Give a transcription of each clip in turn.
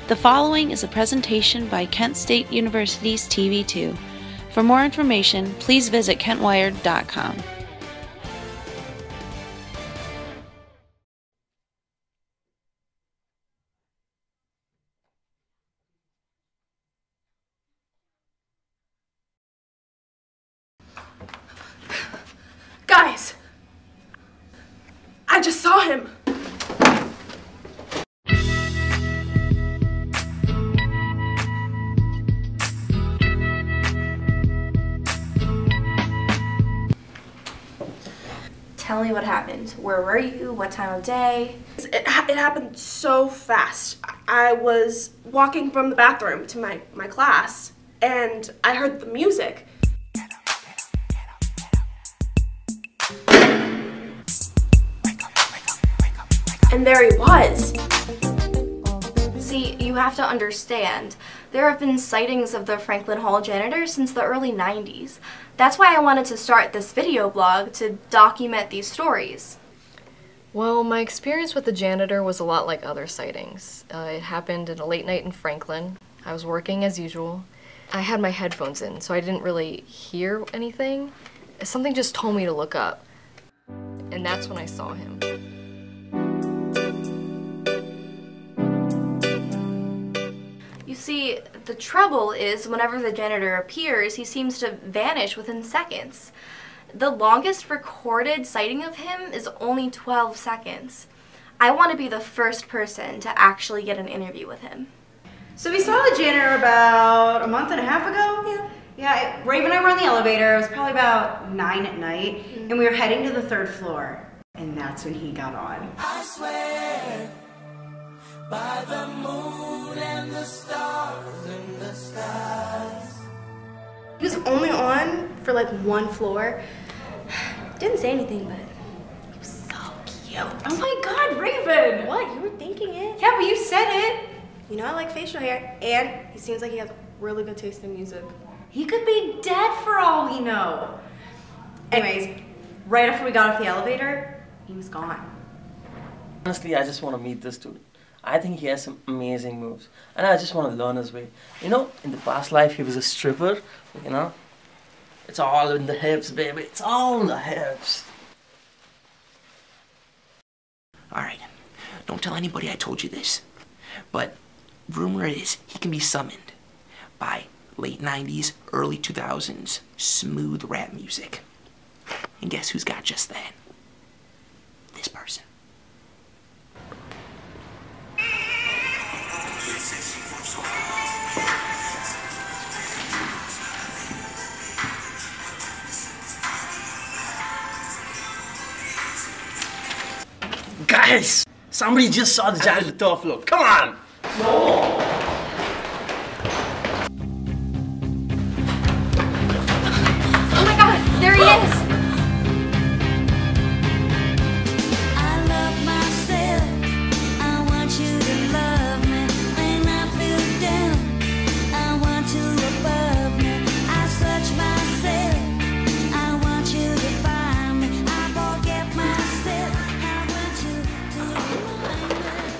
The following is a presentation by Kent State University's TV2. For more information, please visit kentwired.com. Guys! I just saw him! Tell me what happened. Where were you? What time of day? It happened so fast. I was walking from the bathroom to my class, and I heard the music. And there he was. See, you have to understand, there have been sightings of the Franklin Hall janitor since the early 90s. That's why I wanted to start this video blog to document these stories. Well, my experience with the janitor was a lot like other sightings. It happened at a late night in Franklin. I was working as usual. I had my headphones in, so I didn't really hear anything. Something just told me to look up. And that's when I saw him. You see, the trouble is whenever the janitor appears, he seems to vanish within seconds. The longest recorded sighting of him is only 12 seconds. I want to be the first person to actually get an interview with him. So we saw the janitor about a month and a half ago? Yeah, Raven and I were on the elevator. It was probably about 9 at night, and we were heading to the 3rd floor. And that's when he got on. I swear by the moon and the stars in the skies. He was only on for like 1 floor. Didn't say anything, but he was so cute. Oh my God, Raven! What? You were thinking it? Yeah, but you said it. You know I like facial hair, and he seems like he has really good taste in music. He could be dead for all we know. Anyways, right after we got off the elevator, he was gone. Honestly, I just want to meet this dude. I think he has some amazing moves, and I just want to learn his way. You know, in the past life, he was a stripper, you know? It's all in the hips, baby. It's all in the hips. Alright, don't tell anybody I told you this, but rumor is he can be summoned by late 90s, early 2000s smooth rap music. And guess who's got just that? This person. Guys! Somebody just saw the janitor on the 3rd floor. Come on! No! Oh my god, there he is! I love myself. I want you to love me. When I feel down, I want you above me. I search myself. I want you to find me. I forget myself. I want you to remind me.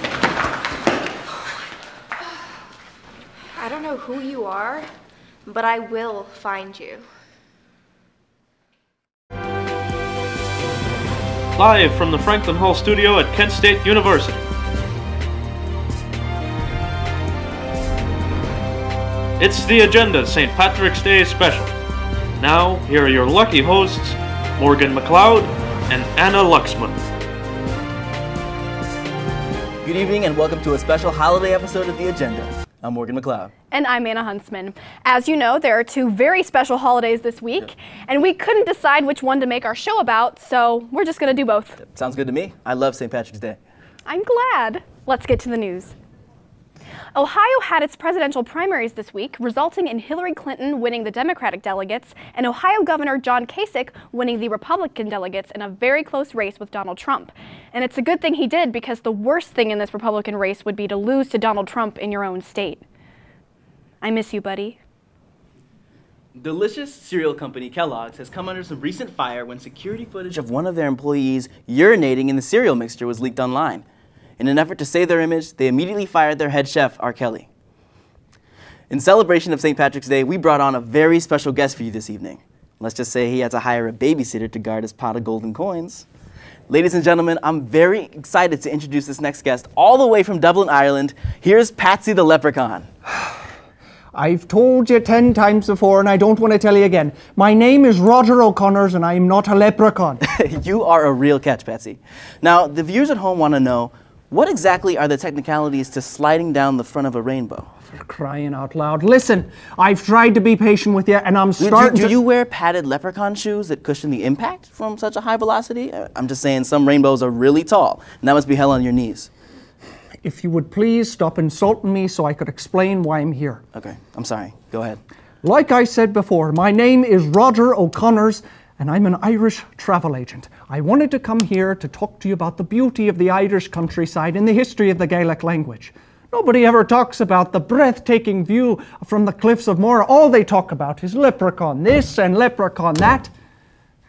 I don't know who you are, but I will find you. Live from the Franklin Hall studio at Kent State University. It's the Agenda St. Patrick's Day special. Now, here are your lucky hosts, Morgan McLeod and Anna Luxman. Good evening and welcome to a special holiday episode of The Agenda. I'm Morgan McLeod. And I'm Anna Huntsman. As you know, there are 2 very special holidays this week, and we couldn't decide which one to make our show about, so we're just going to do both. Sounds good to me. I love St. Patrick's Day. I'm glad. Let's get to the news. Ohio had its presidential primaries this week, resulting in Hillary Clinton winning the Democratic delegates and Ohio Governor John Kasich winning the Republican delegates in a very close race with Donald Trump. And it's a good thing he did, because the worst thing in this Republican race would be to lose to Donald Trump in your own state. I miss you, buddy. Delicious cereal company Kellogg's has come under some recent fire when security footage of one of their employees urinating in the cereal mixture was leaked online. In an effort to save their image, they immediately fired their head chef, R. Kelly. In celebration of St. Patrick's Day, we brought on a very special guest for you this evening. Let's just say he had to hire a babysitter to guard his pot of golden coins. Ladies and gentlemen, I'm very excited to introduce this next guest all the way from Dublin, Ireland. Here's Patsy the Leprechaun. I've told you 10 times before, and I don't want to tell you again. My name is Roger O'Connors, and I am not a leprechaun. You are a real catch, Patsy. Now, the viewers at home want to know, what exactly are the technicalities to sliding down the front of a rainbow? For crying out loud. Listen, I've tried to be patient with you, and I'm starting Do you wear padded leprechaun shoes that cushion the impact from such a high velocity? I'm just saying some rainbows are really tall, and that must be hell on your knees. If you would please stop insulting me so I could explain why I'm here. Okay, I'm sorry. Go ahead. Like I said before, my name is Roger O'Connors, and I'm an Irish travel agent. I wanted to come here to talk to you about the beauty of the Irish countryside and the history of the Gaelic language. Nobody ever talks about the breathtaking view from the cliffs of Moher. All they talk about is leprechaun this and leprechaun that.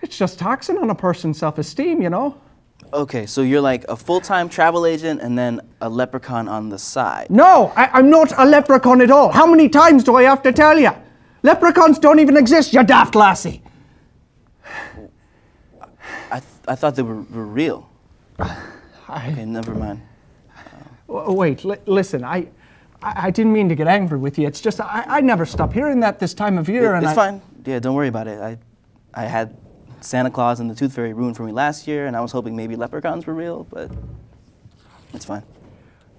It's just taxing on a person's self-esteem, you know? Okay, so you're like a full-time travel agent and then a leprechaun on the side. No, I'm not a leprechaun at all. How many times do I have to tell you? Leprechauns don't even exist, you daft lassie. I thought they were real. Okay, never mind. Wait, listen, I didn't mean to get angry with you. It's just I never stop hearing that this time of year. It's fine. Yeah, don't worry about it. I had Santa Claus and the Tooth Fairy ruined for me last year, and I was hoping maybe leprechauns were real, but it's fine.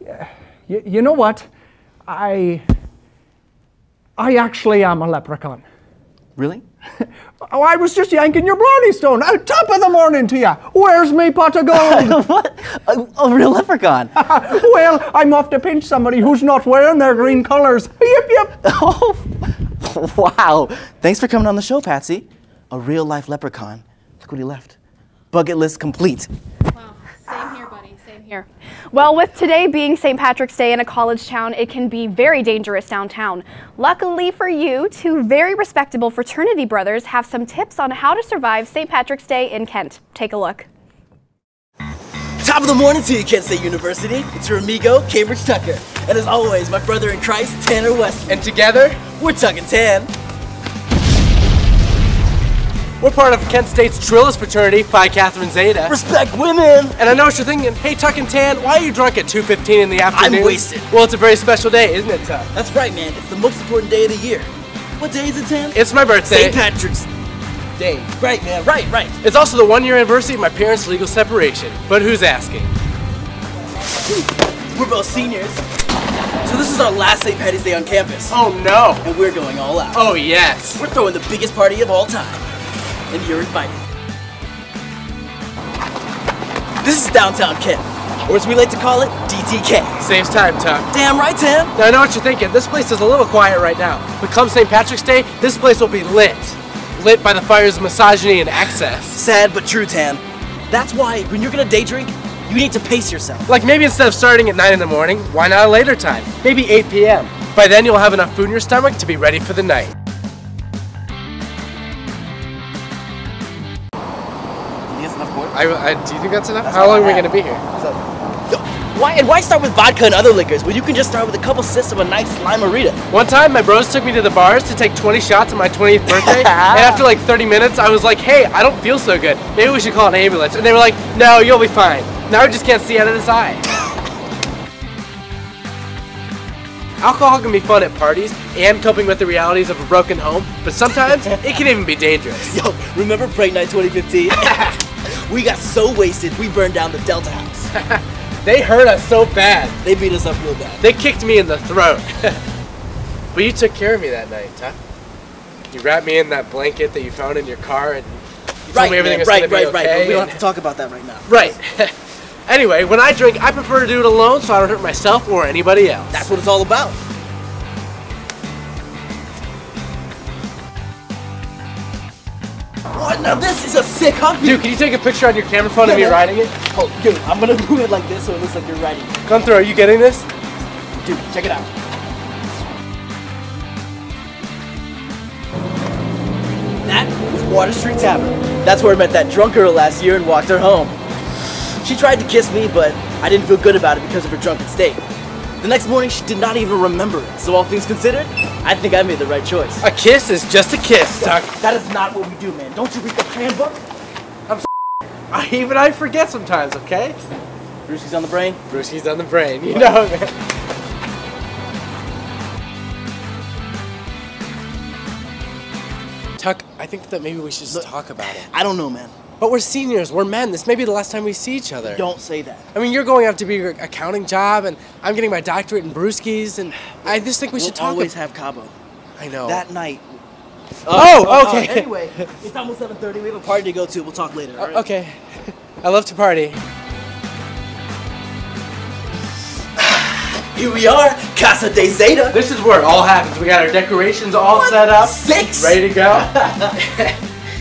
Yeah, you know what? I actually am a leprechaun. Really? Oh, I was just yanking your brownie stone at top of the morning to you. Where's me pot of gold? What? A real leprechaun? Well, I'm off to pinch somebody who's not wearing their green colors. Yip, yip. Oh, wow. Thanks for coming on the show, Patsy. A real-life leprechaun. Look what he left. Bucket list complete. Wow, same here, buddy, same here. Well, with today being St. Patrick's Day in a college town, it can be very dangerous downtown. Luckily for you, two very respectable fraternity brothers have some tips on how to survive St. Patrick's Day in Kent. Take a look. Top of the morning to you, Kent State University. It's your amigo, Cambridge Tucker. And as always, my brother in Christ, Tanner West. And together, we're Tuck and Tan. We're part of Kent State's Trillis fraternity, Phi Catherine Zeta. Respect women! And I know what you're thinking, hey Tuck and Tan, why are you drunk at 2:15 in the afternoon? I'm wasted. Well, it's a very special day, isn't it, Tuck? That's right, man. It's the most important day of the year. What day is it, Tan? It's my birthday. St. Patrick's Day. Right, man. Right. It's also the 1-year anniversary of my parents' legal separation. But who's asking? We're both seniors. So this is our last St. Patty's Day on campus. Oh no! And we're going all out. Oh yes! We're throwing the biggest party of all time. And you're invited. This is downtown Kent, or as we like to call it, DTK. Saves time, Tuck. Damn right, Tim. Now I know what you're thinking. This place is a little quiet right now. But come St. Patrick's Day, this place will be lit. Lit by the fires of misogyny and excess. Sad but true, Tan. That's why when you're gonna day drink, you need to pace yourself. Like maybe instead of starting at 9 in the morning, why not a later time? Maybe 8 p.m. By then you'll have enough food in your stomach to be ready for the night. Do you think that's enough? How long are we going to be here? Why start with vodka and other liquors when you can just start with a couple sips of a nice limerita? One time, my bros took me to the bars to take 20 shots on my 20th birthday, and after like 30 minutes, I was like, hey, I don't feel so good. Maybe we should call an ambulance. And they were like, no, you'll be fine. Now I just can't see out of this eye. Alcohol can be fun at parties and coping with the realities of a broken home, but sometimes it can even be dangerous. Yo, remember Break Night 2015? We got so wasted, we burned down the Delta House. They hurt us so bad. They beat us up real bad. They kicked me in the throat. But you took care of me that night, huh? You wrapped me in that blanket that you found in your car, and you told me everything was going to be okay. But we don't have to talk about that right now. Right. Anyway, when I drink, I prefer to do it alone so I don't hurt myself or anybody else. That's what it's all about. What? Now this is a sick hug. Dude, can you take a picture on your camera phone of me riding it? Oh, dude, I'm gonna move it like this so it looks like you're riding it. Come through, are you getting this? Dude, check it out. That was Water Street Tavern. That's where I met that drunk girl last year and walked her home. She tried to kiss me, but I didn't feel good about it because of her drunken state. The next morning, she did not even remember it. So all things considered, I think I made the right choice. A kiss is just a kiss, Tuck. That is not what we do, man. Don't you read the handbook? Even I forget sometimes, okay? Brewski's on the brain? Brewski's on the brain, you know, man. Tuck, I think that maybe we should just talk about it. I don't know, man. But we're seniors, we're men. This may be the last time we see each other. Don't say that. I mean, you're going after your accounting job, and I'm getting my doctorate in brewskis, and I just think we should talk. Always have Cabo. I know. That night. Okay. Anyway, it's almost 7:30. We have a party to go to. We'll talk later. All right? Okay. I love to party. Here we are, Casa de Zeta. This is where it all happens. We got our decorations all set up. 6. Ready to go?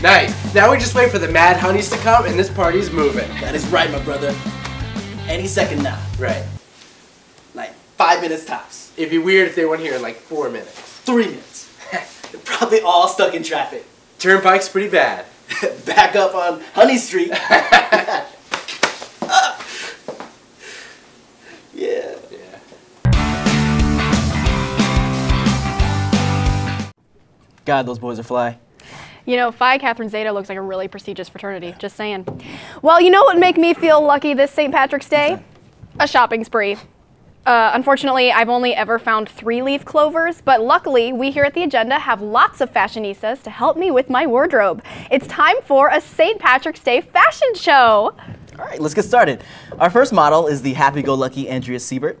Nice. Now we just wait for the Mad Honeys to come, and this party's moving. That is right, my brother. Any second now. Right. Like 5 minutes tops. It'd be weird if they weren't here in like 4 minutes. 3 minutes. They're probably all stuck in traffic. Turnpike's pretty bad. Back up on Honey Street. Yeah. God, those boys are fly. You know, Phi Catherine Zeta looks like a really prestigious fraternity, just saying. Well, you know what would make me feel lucky this St. Patrick's Day? A shopping spree. Unfortunately, I've only ever found 3-leaf clovers, but luckily, we here at The Agenda have lots of fashionistas to help me with my wardrobe. It's time for a St. Patrick's Day fashion show. All right, let's get started. Our first model is the happy-go-lucky Andrea Siebert.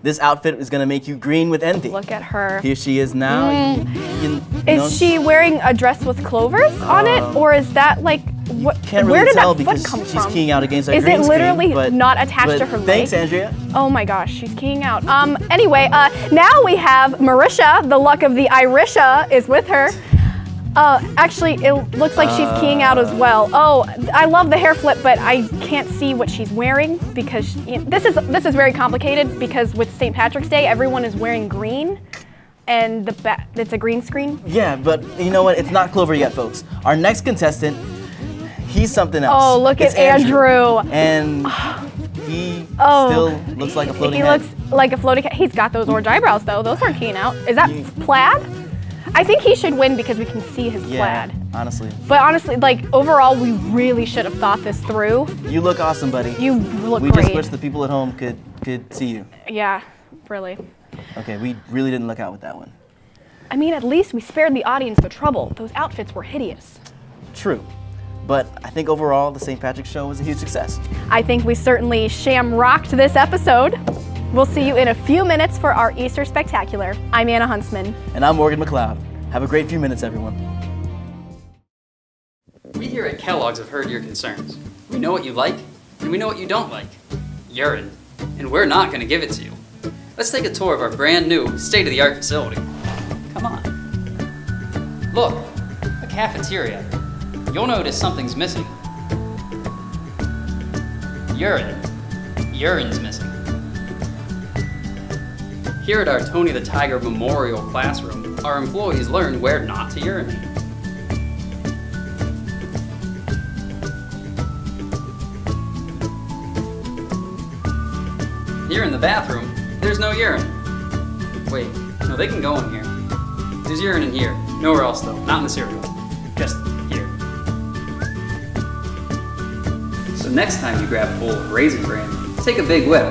This outfit is gonna make you green with envy. Look at her. Here she is now. Is she wearing a dress with clovers on it, or is that like what? Can't where really did tell that because foot come she's from? keying out against our Is green it literally screen, not attached to her leg? Thanks, Andrea. Oh my gosh, she's keying out. Anyway, now we have Marisha, the luck of the Irisha, is with her. Actually, it looks like she's keying out as well. Oh, I love the hair flip, but I can't see what she's wearing because this is very complicated because with St. Patrick's Day, everyone is wearing green, and it's a green screen. Yeah, but you know what? It's not Clover yet, folks. Our next contestant, he's something else. Oh, look It's at Andrew. And he still looks like a floating head. He looks like a floating head. He's got those orange eyebrows, though. Those aren't keying out. Is that plaid? I think he should win because we can see his plaid. Honestly. But honestly, like, overall, we really should have thought this through. You look awesome, buddy. You look We great. just wish the people at home could see you. Yeah, really. Okay, we really didn't look out with that one. I mean, at least we spared the audience the trouble. Those outfits were hideous. True. But I think overall, the St. Patrick's show was a huge success. I think we certainly sham-rocked this episode. We'll see you in a few minutes for our Easter Spectacular. I'm Anna Huntsman. And I'm Morgan McLeod. Have a great few minutes, everyone. We here at Kellogg's have heard your concerns. We know what you like, and we know what you don't like. Urine. And we're not going to give it to you. Let's take a tour of our brand new, state-of-the-art facility. Come on. Look, a cafeteria. You'll notice something's missing. Urine. Urine's missing. Here at our Tony the Tiger Memorial Classroom, our employees learn where not to urinate. Here in the bathroom, there's no urine. Wait, no, they can go in here. There's urine in here. Nowhere else though, not in the cereal. Just here. So next time you grab a bowl of Raisin Bran, take a big whip.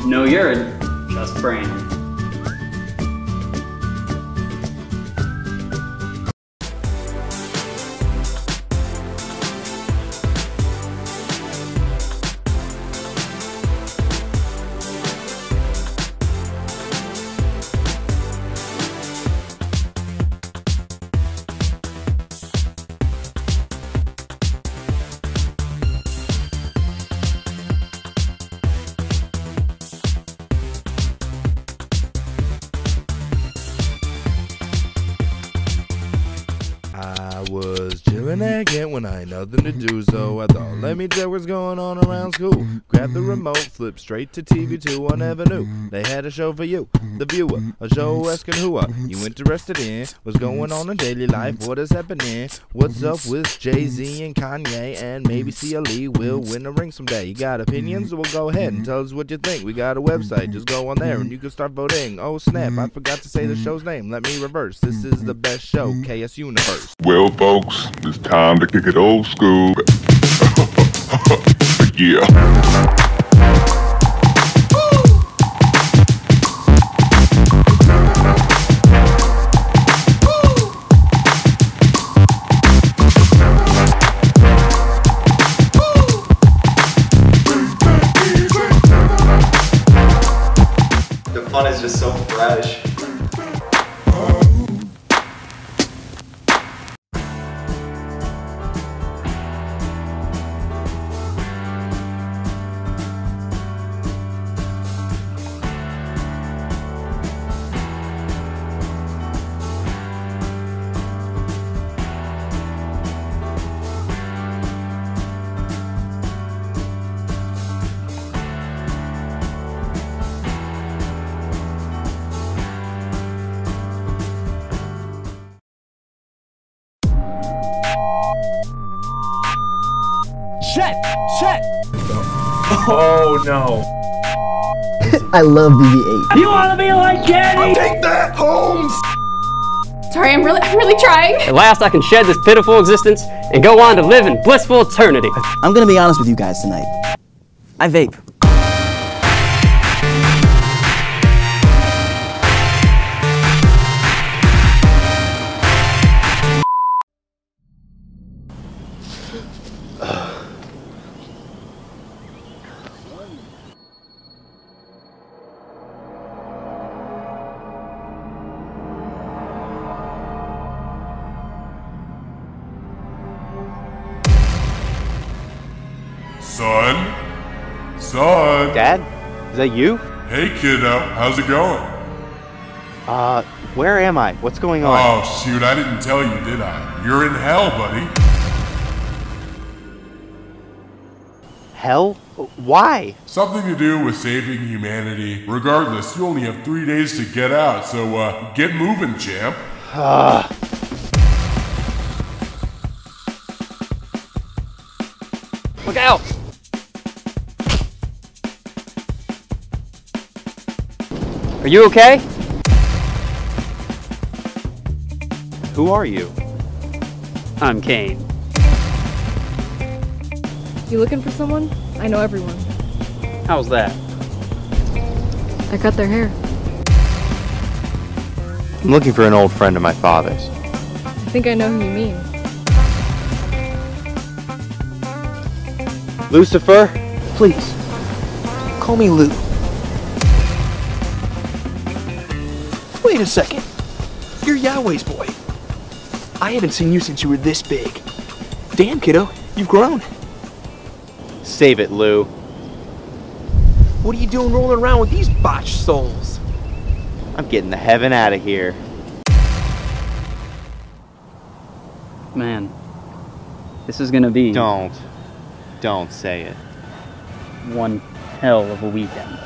No urine, just bran. Again when I ain't nothing to do, so I thought, let me check what's going on around school. Grab the remote, flip straight to TV2. I never knew they had a show for you. the viewer. A show asking who are you interested in? What's going on in daily life? What is happening? What's up with Jay-Z and Kanye? And maybe CLE will win a ring someday. You got opinions? Well, go ahead and tell us what you think. We got a website. Just go on there and you can start voting. Oh, snap. I forgot to say the show's name. Let me reverse. This is the best show, KS Universe. Well, folks, it's time to kick it old school. Yeah. The fun is just so fresh. Chet! Oh no. I love BB-8. You wanna be like Kenny? Take that, Holmes! Sorry, I'm really trying. At last I can shed this pitiful existence and go on to live in blissful eternity. I'm gonna be honest with you guys tonight. I vape. Son? Dad? Is that you? Hey, kiddo. How's it going? Where am I? What's going on? Oh, shoot. I didn't tell you, did I? You're in hell, buddy. Hell? Why? Something to do with saving humanity. Regardless, you only have 3 days to get out, so, get moving, champ. Look out! Are you okay? Who are you? I'm Kane. You looking for someone? I know everyone. How's that? I cut their hair. I'm looking for an old friend of my father's. I think I know who you mean. Lucifer? Please. Call me Lou. Wait a second. You're Yahweh's boy. I haven't seen you since you were this big. Damn, kiddo, you've grown. Save it, Lou. What are you doing rolling around with these botched souls? I'm getting the heaven out of here. Man, this is gonna be... Don't say it. One hell of a weekend.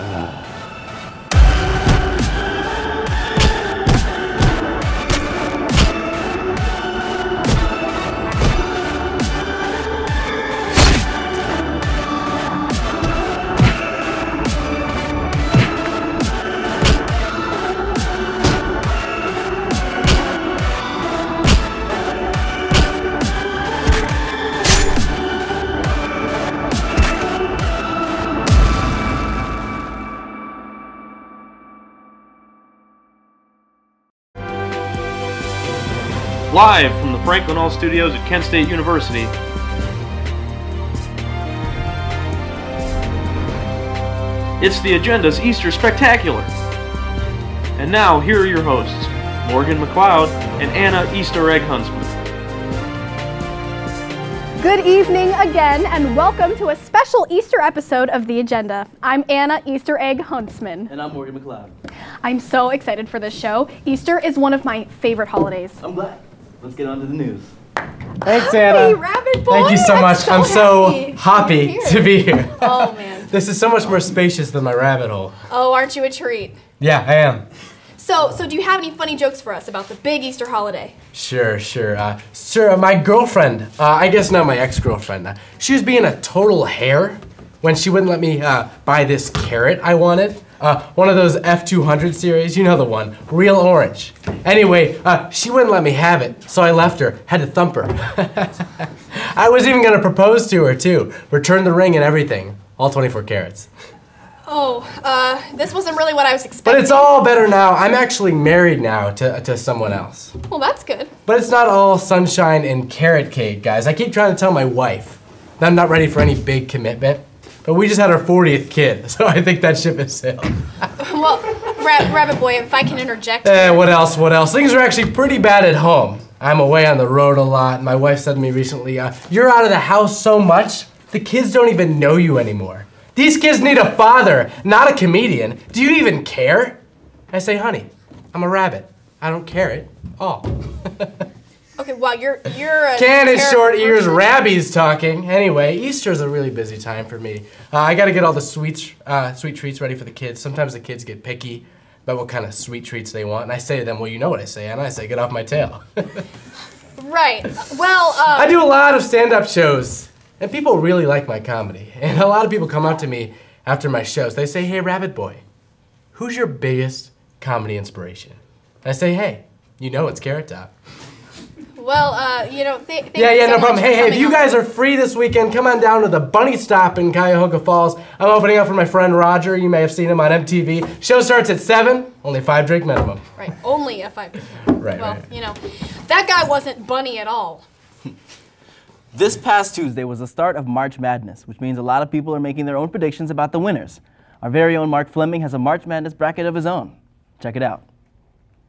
Live from the Franklin Hall Studios at Kent State University, it's The Agenda's Easter Spectacular. And now, here are your hosts, Morgan McLeod and Anna Easter Egg Huntsman. Good evening again, and welcome to a special Easter episode of The Agenda. I'm Anna Easter Egg Huntsman. And I'm Morgan McLeod. I'm so excited for this show. Easter is one of my favorite holidays. I'm glad. Let's get on to the news. Thanks, Anna. Hey, Rabbit Boy! Thank you so much. I'm so happy happy to be here. Oh man, This is so much more spacious than my rabbit hole. Oh, aren't you a treat? Yeah, I am. So do you have any funny jokes for us about the big Easter holiday? Sure. Sir, my girlfriend, I guess not my ex-girlfriend, she was being a total hare when she wouldn't let me buy this carrot I wanted. One of those F200 series, you know the one, real orange. Anyway, she wouldn't let me have it, so I left her, had to thump her. I was even gonna propose to her too, return the ring and everything, all 24 carats. Oh, this wasn't really what I was expecting. But it's all better now. I'm actually married now to someone else. Well, that's good. But it's not all sunshine and carrot cake, guys. I keep trying to tell my wife that I'm not ready for any big commitment. But we just had our 40th kid, so I think that ship has sailed. Well, Rabbit Boy, if I can interject. What else? Things are actually pretty bad at home. I'm away on the road a lot, and my wife said to me recently, you're out of the house so much, the kids don't even know you anymore. These kids need a father, not a comedian. Do you even care? I say, honey, I'm a rabbit. I don't care at all. Okay, well, you're a Candace Short Ears Rabbi's talking. Anyway, Easter's a really busy time for me. I gotta get all the sweet treats ready for the kids. Sometimes the kids get picky about what kind of sweet treats they want, and I say to them, well, you know what I say, and I say, get off my tail. Right. Well, I do a lot of stand-up shows, and people really like my comedy. And a lot of people come up to me after my shows. They say, hey, Rabbit Boy, who's your biggest comedy inspiration? I say, hey, you know it's Carrot Top. Well, thank you Yeah, so no problem. much for Hey, if coming you on. guys are free this weekend, come on down to the Bunny Stop in Cuyahoga Falls. I'm opening up for my friend Roger. You may have seen him on MTV. Show starts at 7, only 5 drink minimum. Right, only a 5. Right. Well, that guy wasn't bunny at all. This past Tuesday was the start of March Madness, which means a lot of people are making their own predictions about the winners. Our very own Mark Fleming has a March Madness bracket of his own. Check it out.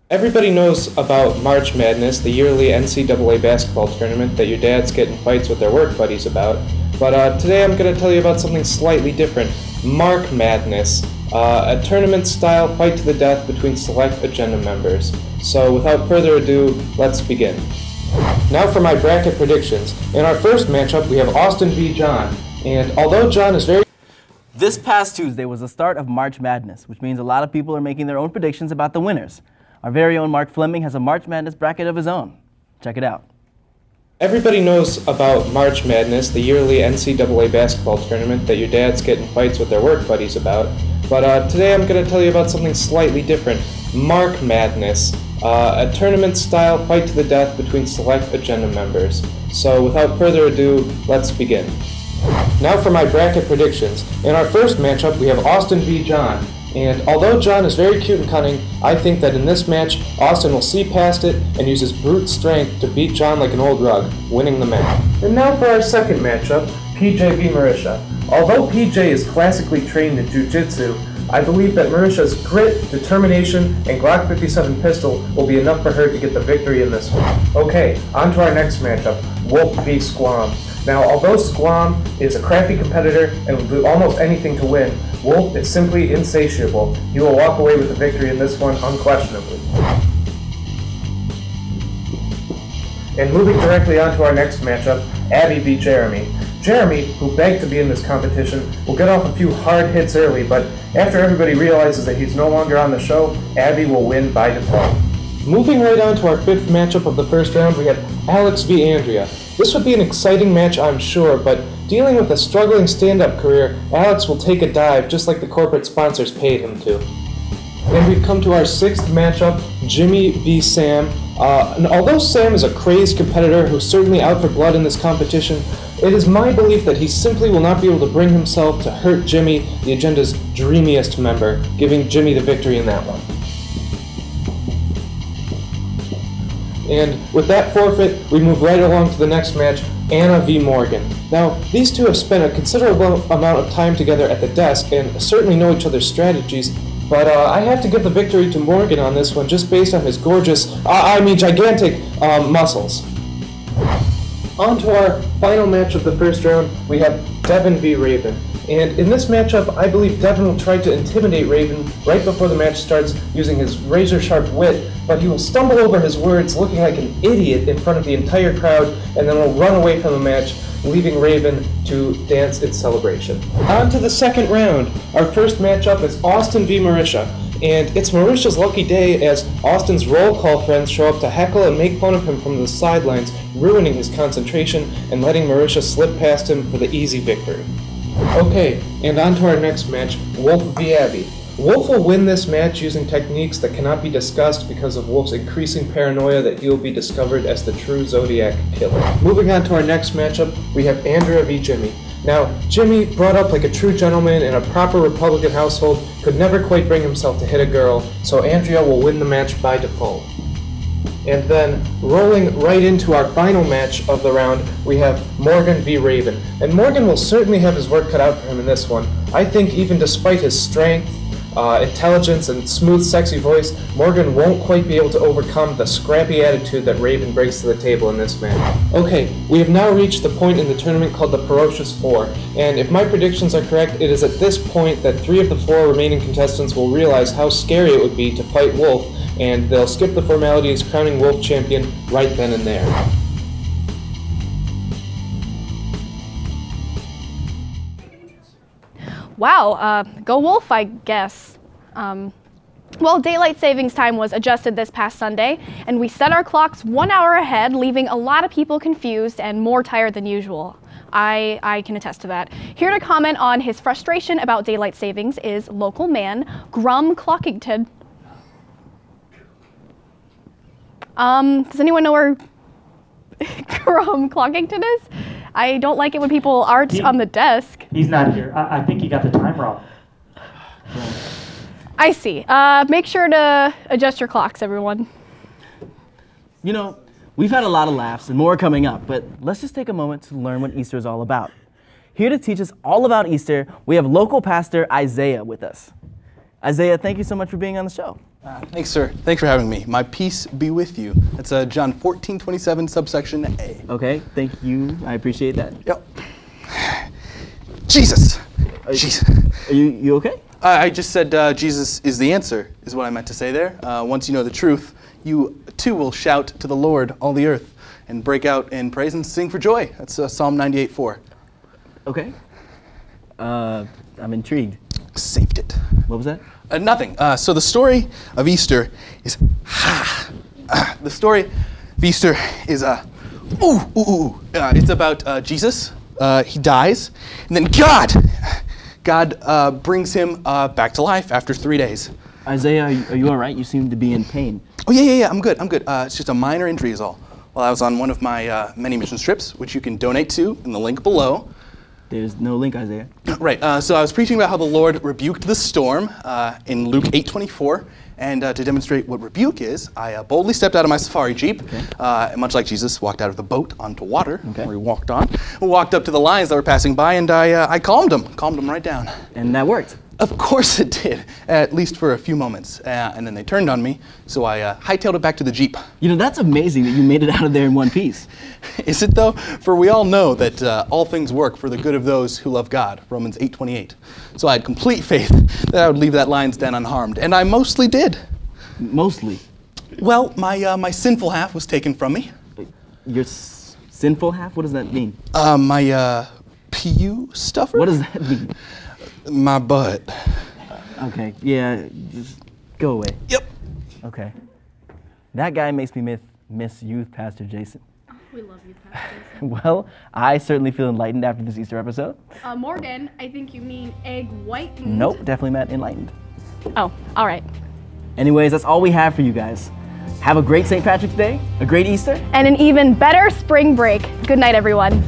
Everybody knows about March Madness, the yearly NCAA basketball tournament that your dads get in fights with their work buddies about. But today I'm going to tell you about something slightly different. Mark Madness, a tournament-style fight to the death between select agenda members. So without further ado, let's begin. Now for my bracket predictions. In our first matchup, we have Austin v. John. And although John is very... This past Tuesday was the start of March Madness, which means a lot of people are making their own predictions about the winners. Our very own Mark Fleming has a March Madness bracket of his own. Check it out. Everybody knows about March Madness, the yearly NCAA basketball tournament that your dads get in fights with their work buddies about. But today I'm going to tell you about something slightly different. Mark Madness, a tournament-style fight to the death between select agenda members. So without further ado, let's begin. Now for my bracket predictions. In our first matchup, we have Austin v. John. And although John is very cute and cunning, I think that in this match, Austin will see past it and use his brute strength to beat John like an old rug, winning the match. And now for our second matchup, PJ v. Marisha. Although PJ is classically trained in jiu-jitsu, I believe that Marisha's grit, determination, and Glock 57 pistol will be enough for her to get the victory in this one. Okay, on to our next matchup, Wolf v. Squam. Now, although Squam is a crafty competitor and will do almost anything to win, Wolf is simply insatiable. He will walk away with the victory in this one unquestionably. And moving directly on to our next matchup, Abby v. Jeremy. Jeremy, who begged to be in this competition, will get off a few hard hits early, but after everybody realizes that he's no longer on the show, Abby will win by default. Moving right on to our fifth matchup of the first round, we have Alex v. Andrea. This would be an exciting match, I'm sure, but dealing with a struggling stand-up career, Alex will take a dive just like the corporate sponsors paid him to. And we've come to our sixth matchup, Jimmy v. Sam. And although Sam is a crazed competitor who's certainly out for blood in this competition, it is my belief that he simply will not be able to bring himself to hurt Jimmy, the agenda's dreamiest member, giving Jimmy the victory in that one. And with that forfeit, we move right along to the next match, Anna v. Morgan. Now, these two have spent a considerable amount of time together at the desk and certainly know each other's strategies, but I have to give the victory to Morgan on this one just based on his gorgeous, gigantic muscles. On to our final match of the first round, we have Devin v. Raven. And in this matchup, I believe Devin will try to intimidate Raven right before the match starts using his razor-sharp wit, but he will stumble over his words looking like an idiot in front of the entire crowd and then will run away from the match. leaving Raven to dance in celebration. On to the second round. Our first matchup is Austin v. Marisha. And it's Marisha's lucky day as Austin's roll call friends show up to heckle and make fun of him from the sidelines, ruining his concentration and letting Marisha slip past him for the easy victory. Okay, and on to our next match, Wolf v. Abby. Wolf will win this match using techniques that cannot be discussed because of Wolf's increasing paranoia that he will be discovered as the true Zodiac killer. Moving on to our next matchup, we have Andrea v. Jimmy. Now, Jimmy, brought up like a true gentleman in a proper Republican household, could never quite bring himself to hit a girl, so Andrea will win the match by default. And then, rolling right into our final match of the round, we have Morgan v. Raven. And Morgan will certainly have his work cut out for him in this one. I think even despite his strength, intelligence, and smooth, sexy voice, Morgan won't quite be able to overcome the scrappy attitude that Raven brings to the table in this match. Okay, we have now reached the point in the tournament called the Ferocious Four, and if my predictions are correct, it is at this point that 3 of the 4 remaining contestants will realize how scary it would be to fight Wolf, and they'll skip the formalities, crowning Wolf champion right then and there. Wow, go Wolf, I guess. Well, daylight savings time was adjusted this past Sunday, and we set our clocks 1 hour ahead, leaving a lot of people confused and more tired than usual. I can attest to that. Here to comment on his frustration about daylight savings is local man Grum Clockington. Does anyone know where Grum Clockington is? I don't like it when people aren't on the desk. He's not here. I think he got the time wrong. I see. Make sure to adjust your clocks, everyone. You know, we've had a lot of laughs and more coming up, but let's just take a moment to learn what Easter is all about. Here to teach us all about Easter, we have local pastor Isaiah with us. Isaiah, thank you so much for being on the show. Thanks, sir. Thanks for having me. My peace be with you. That's John 14:27, subsection A. Okay, thank you. I appreciate that. Yep. Jesus. Are you okay? I just said Jesus is the answer, is what I meant to say there. Once you know the truth, you too will shout to the Lord, all the earth, and break out in praise and sing for joy. That's Psalm 98:4. Okay. I'm intrigued. Saved it. What was that? Nothing. So the story of Easter is the story of Easter is it's about Jesus. He dies, and then God brings him back to life after 3 days. Isaiah, are you all right? You seem to be in pain. Oh yeah. I'm good. It's just a minor injury is all. Well, I was on one of my many mission trips, which you can donate to in the link below. There's no link, Isaiah. Right, so I was preaching about how the Lord rebuked the storm in Luke 8:24, and to demonstrate what rebuke is, I boldly stepped out of my safari jeep, much like Jesus walked out of the boat onto water, where he walked on. We walked up to the lions that were passing by, and I calmed them right down. And that worked? Of course it did, at least for a few moments, and then they turned on me, so I hightailed it back to the jeep. You know, that's amazing that you made it out of there in one piece. Is it though? For we all know that all things work for the good of those who love God, Romans 8:28. So I had complete faith that I would leave that lion's den unharmed, and I mostly did. Mostly? Well, my sinful half was taken from me. Your sinful half? What does that mean? My PU stuffer? What does that mean? My butt. Okay, yeah, just go away. Yep. Okay. That guy makes me miss youth Pastor Jason. Oh, we love youth Pastor Jason. Well, I certainly feel enlightened after this Easter episode. Morgan, I think you mean egg whitened. Nope, definitely meant enlightened. Oh, all right. Anyways, that's all we have for you guys. Have a great St. Patrick's Day, a great Easter, and an even better spring break. Good night, everyone.